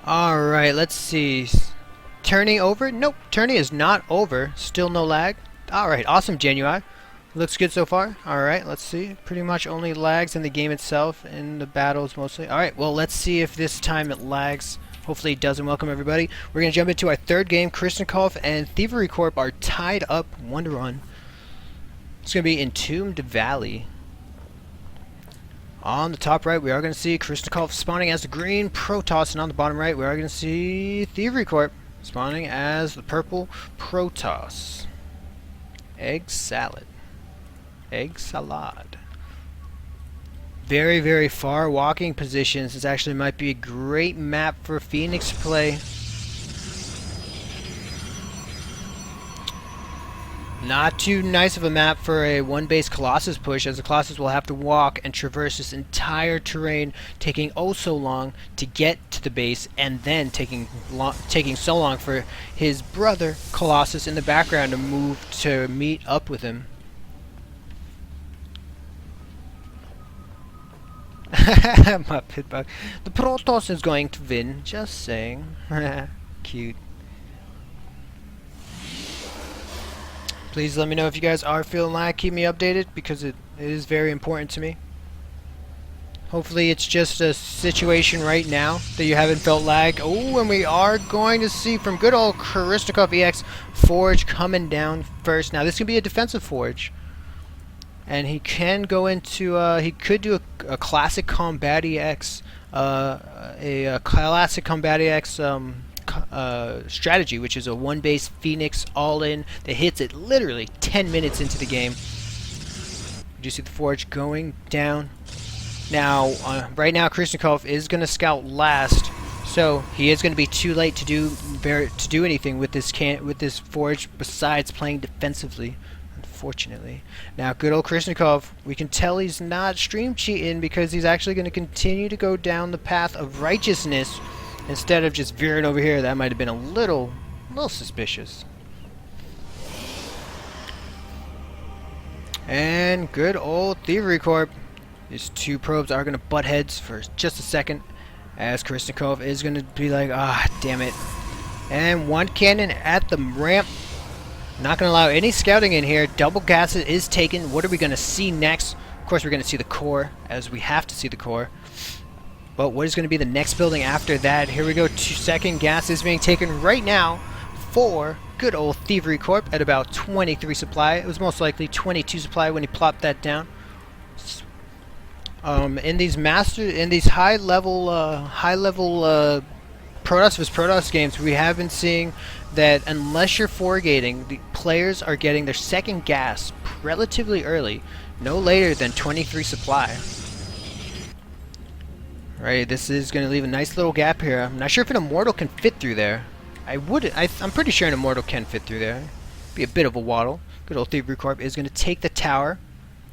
Alright, let's see. Turning over? Nope, turning is not over. Still no lag. Alright, awesome, Genuine. Looks good so far. Alright, let's see. Pretty much only lags in the game itself, in the battles mostly. Alright, well, let's see if this time it lags. Hopefully it doesn't. Welcome, everybody. We're going to jump into our third game. Krasnikov and ThieveryCorp are tied up 1-1. It's going to be Entombed Valley. On the top right, we are going to see Krasnikov spawning as the green Protoss, and on the bottom right, we are going to see ThieveryCorp spawning as the purple Protoss. Egg salad. Egg salad. Very, very far walking positions. This actually might be a great map for Phoenix play. Not too nice of a map for a one-base Colossus push, as the Colossus will have to walk and traverse this entire terrain, taking oh so long to get to the base, and then taking so long for his brother Colossus in the background to move to meet up with him. My pitbug. The Protoss is going to win, just saying. Cute. Please let me know if you guys are feeling like, keep me updated, because it is very important to me. Hopefully it's just a situation right now that you haven't felt lag. Oh, and we are going to see from good old KrasnicofeEX Forge coming down first. Now this can be a defensive Forge, and he can go into he could do a classic Combat EX classic Combat EX strategy, which is a one-base Phoenix all-in that hits it literally 10 minutes into the game. You do see the Forge going down. Now, right now, Krasnikov is going to scout last, so he is going to be too late to do anything with this Forge besides playing defensively. Unfortunately. Now, good old Krasnikov, we can tell he's not stream cheating, because he's actually going to continue to go down the path of righteousness instead of just veering over here. That might have been a little suspicious. And good old ThieveryCorp. These two probes are going to butt heads for just a second, as Krasnikov is going to be like, ah, damn it. And one cannon at the ramp. Not going to allow any scouting in here. Double gas is taken. What are we going to see next? Of course, we're going to see the core, as we have to see the core. But what is going to be the next building after that? Here we go. Second gas is being taken right now for good old ThieveryCorp at about 23 supply. It was most likely 22 supply when he plopped that down. In these high level Protoss vs Protoss games, we have been seeing that unless you're foregating, the players are getting their second gas relatively early, no later than 23 supply. Right, this is going to leave a nice little gap here. I'm not sure if an Immortal can fit through there. I'm pretty sure an Immortal can fit through there. Be a bit of a waddle. Good old ThieveryCorp is going to take the tower.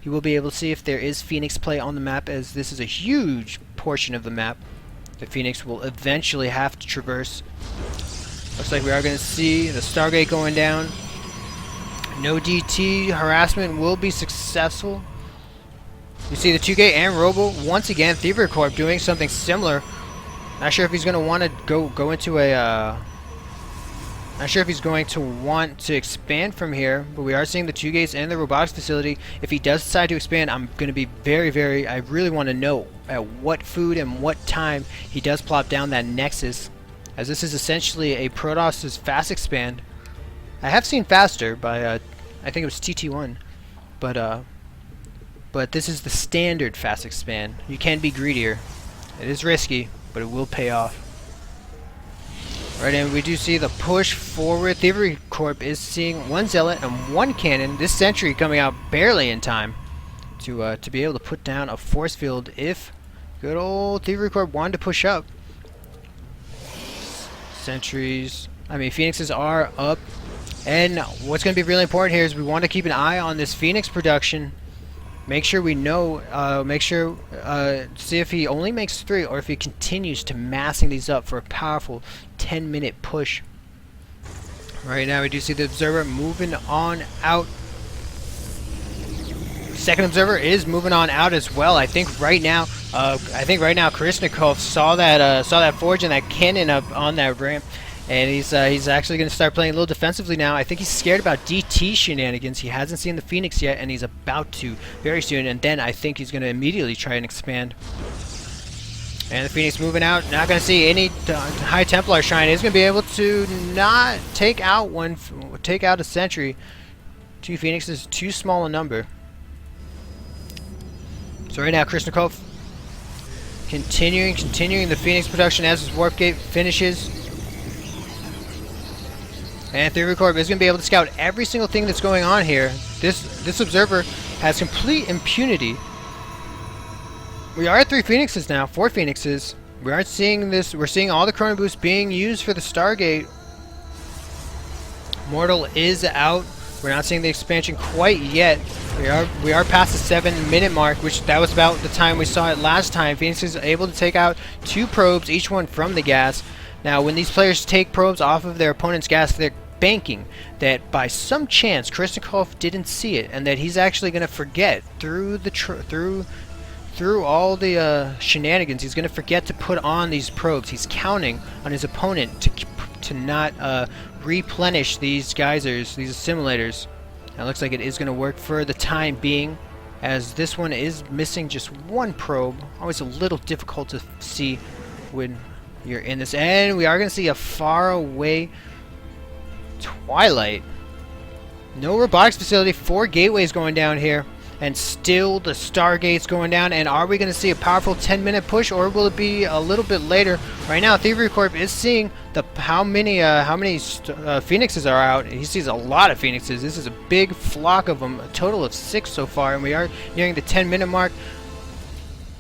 You will be able to see if there is Phoenix play on the map, as this is a huge portion of the map that Phoenix will eventually have to traverse. Looks like we are going to see the Stargate going down. No DT. Harassment will be successful. You see the 2Gate and Robo once again. ThieveryCorp doing something similar. Not sure if he's going to want to go into a. Not sure if he's going to want to expand from here, but we are seeing the 2Gates and the robotics facility. If he does decide to expand, I'm going to be very. I really want to know at what food and what time he does plop down that Nexus, as this is essentially a Protoss's fast expand. I have seen faster by I think it was TT1, but this is the standard fast expand. You can be greedier. It is risky, but it will pay off. Right, and we do see the push forward. ThieveryCorp is seeing one Zealot and one Cannon. This Sentry coming out barely in time to be able to put down a force field if good old ThieveryCorp wanted to push up. Phoenixes are up. And what's going to be really important here is we want to keep an eye on this Phoenix production. Make sure we know, see if he only makes 3 or if he continues to massing these up for a powerful 10-minute push. Right now we do see the Observer moving on out. Second Observer is moving on out as well. I think right now I think right now Krasnikov saw that forge and that cannon up on that ramp, and he's actually going to start playing a little defensively now. I think he's scared about DT shenanigans. He hasn't seen the Phoenix yet, and he's about to very soon. And then I think he's going to immediately try and expand. And the Phoenix moving out. Not going to see any High Templar Shrine. He's going to be able to not take out a sentry. 2 Phoenixes, too small a number. So right now, Krasnikov continuing the Phoenix production as his Warp Gate finishes. And ThieveryCorp is going to be able to scout every single thing that's going on here. This observer has complete impunity. We are at 3 Phoenixes now, 4 Phoenixes. We aren't seeing this. We're seeing all the Chrono Boost being used for the Stargate. Mortal is out. We're not seeing the expansion quite yet. We are past the 7-minute mark, which that was about the time we saw it last time. Phoenix is able to take out 2 probes, each one from the gas. Now, when these players take probes off of their opponent's gas, they're banking that by some chance Krasnikov didn't see it, and that he's actually going to forget through all the shenanigans. He's going to forget to put on these probes. He's counting on his opponent to not replenish these geysers, these assimilators. Now it looks like it is going to work for the time being, as this one is missing just 1 probe. Always a little difficult to see when you're in this. And we are going to see a far away Twilight. No robotics facility, 4 gateways going down here. And still the Stargate's going down. And are we going to see a powerful 10-minute push, or will it be a little bit later? Right now, ThieveryCorp is seeing how many Phoenixes are out. He sees a lot of Phoenixes. This is a big flock of them, a total of 6 so far, and we are nearing the 10-minute mark.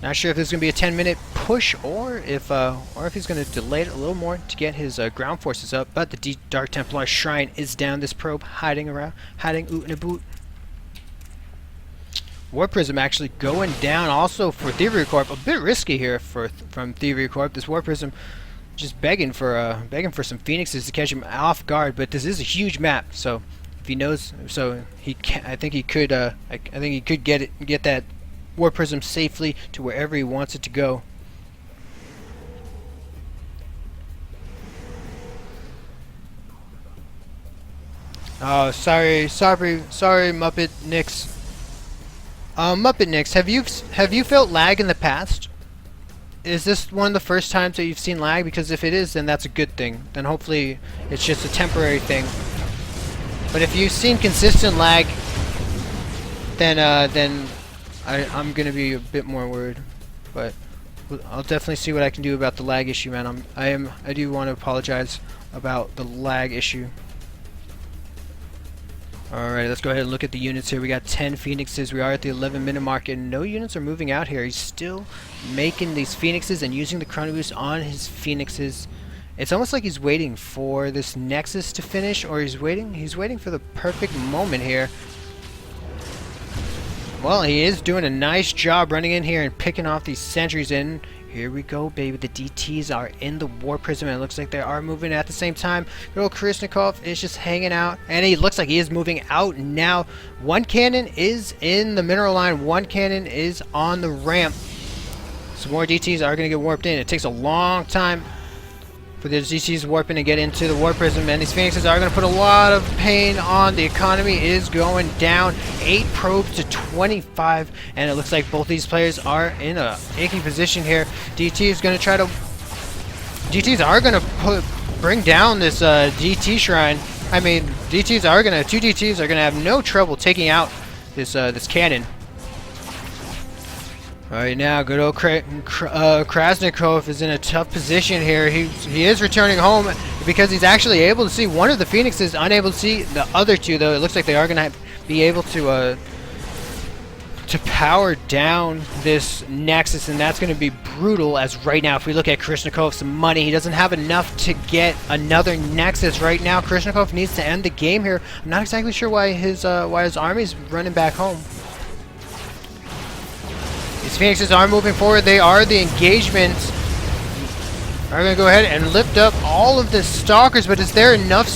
Not sure if this is going to be a 10-minute push, or if he's going to delay it a little more to get his ground forces up. But the Dark Templar Shrine is down. This probe hiding oot and a boot. Warp Prism actually going down also for ThieveryCorp. A bit risky here from ThieveryCorp. This Warp Prism just begging for some Phoenixes to catch him off guard. But this is a huge map, so if he knows, so he can, I think he could get that Warp Prism safely to wherever he wants it to go. Oh, sorry, Muppet Nix. Muppet Nix, have you felt lag in the past? Is this one of the first times that you've seen lag? Because if it is, then that's a good thing. Then hopefully it's just a temporary thing. But if you've seen consistent lag, then I'm gonna be a bit more worried. But I'll definitely see what I can do about the lag issue, man. I do want to apologize about the lag issue. Alright, let's go ahead and look at the units here. We got 10 Phoenixes. We are at the 11-minute mark, and no units are moving out here. He's still making these Phoenixes and using the Chrono Boost on his Phoenixes. It's almost like he's waiting for this Nexus to finish, or he's waiting for the perfect moment here. Well, he is doing a nice job running in here and picking off these sentries in. Here we go, baby. The DTs are in the Warp Prism, and it looks like they are moving at the same time. Good old Krasnikov is just hanging out, and he looks like he is moving out now. 1 cannon is in the mineral line. 1 cannon is on the ramp. Some more DTs are going to get warped in. It takes a long time for the DTs to warp in and get into the Warp Prism, and these Phoenixes are going to put a lot of pain on. The economy is going down. 8 probes to 25, and it looks like both these players are in a icky position here. DTs are going to bring down this DT shrine. I mean, 2 DTs are going to have no trouble taking out this cannon. Alright, now good old Krasnikov is in a tough position here. He is returning home because he's actually able to see one of the Phoenixes, unable to see the other 2, though. It looks like they are going to be able to power down this Nexus, and that's going to be brutal. As right now, if we look at Krasnikov's money, he doesn't have enough to get another Nexus right now. Krasnikov needs to end the game here. I'm not exactly sure why his army's running back home. These Phoenixes are moving forward. They are the engagements. Are going to go ahead and lift up all of the Stalkers, but is there enough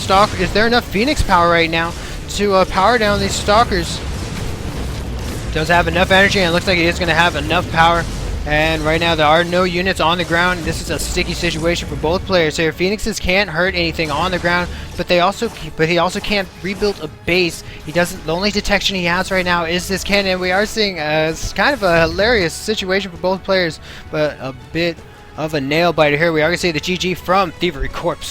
Phoenix power right now to power down these Stalkers? Does have enough energy, and it looks like he is going to have enough power. And right now there are no units on the ground. This is a sticky situation for both players here. Phoenixes can't hurt anything on the ground, but he also can't rebuild a base. He doesn't. The only detection he has right now is this cannon. We are seeing it's kind of a hilarious situation for both players, but a bit of a nail biter here. We are going to see the GG from ThieveryCorp.